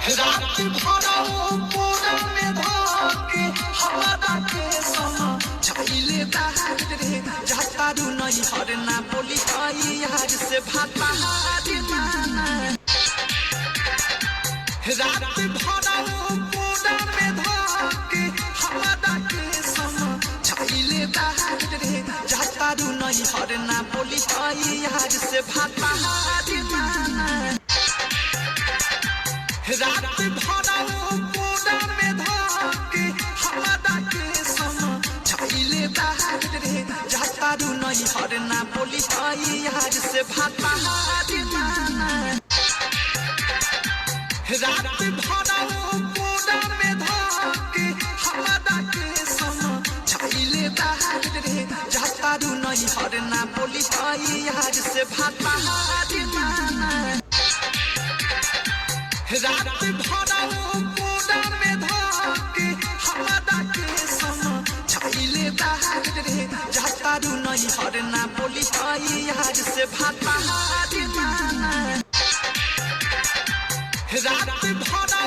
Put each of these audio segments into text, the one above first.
रात भरा पूरा में धोके हवा के समा चले बाहर रे जाता रू नहीं हरना बोली आई यार से भाता हारी माना रात भरा पूरा में धोके हवा के समा चले बाहर रे जाता रू नहीं हरना बोली आई यार से भाता हारी माना रात भरा पूरा में धोके हवा के समा चले बाहर रे जाता रू नहीं हरना बोली आई यार से भाता हारी माना रात भरा पूरा में धोके हवा के समा चले बाहर रे जाता रू नहीं हरना बोली आई यार से भाता हारी माना रात भरा पूरा में धोके हवा के समा चले बाहर रे जाता रू नहीं हरना बोली आई यार से भाता हारी माना रात भरा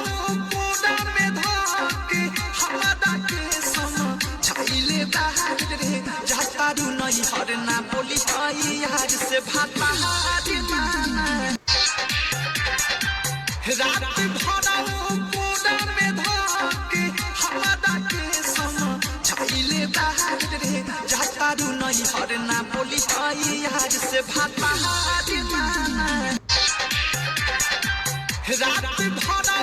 पूरा में धोके हवा के समा चले बाहर रे जाता रू नहीं हरना बोली आई यार से भाता हारी माना रात भरा पूरा में धोके हवा के समा चले बाहर रे जाता रू नहीं हरना बोली आई यार से भाता हारी माना रात भरा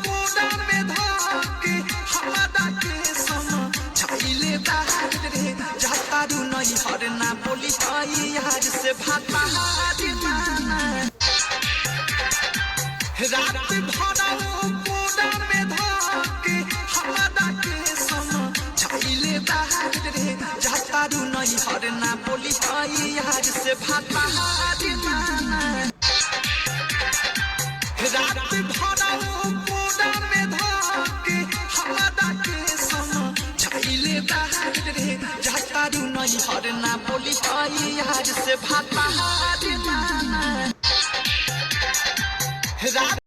पूरा में धोके हवा के समा चले बाहर रे जाता रू नहीं हरना बोली आई यार से भाता हारी माना रात भरा पूरा में धोके हवा के समा चले बाहर रे जाता रू नहीं हरना बोली आई यार से भाता हारी माना रात भरा पूरा में धोके हवा के समा चले बाहर रे जाता रू नहीं हरना बोली आई यार से भाता हारी माना रात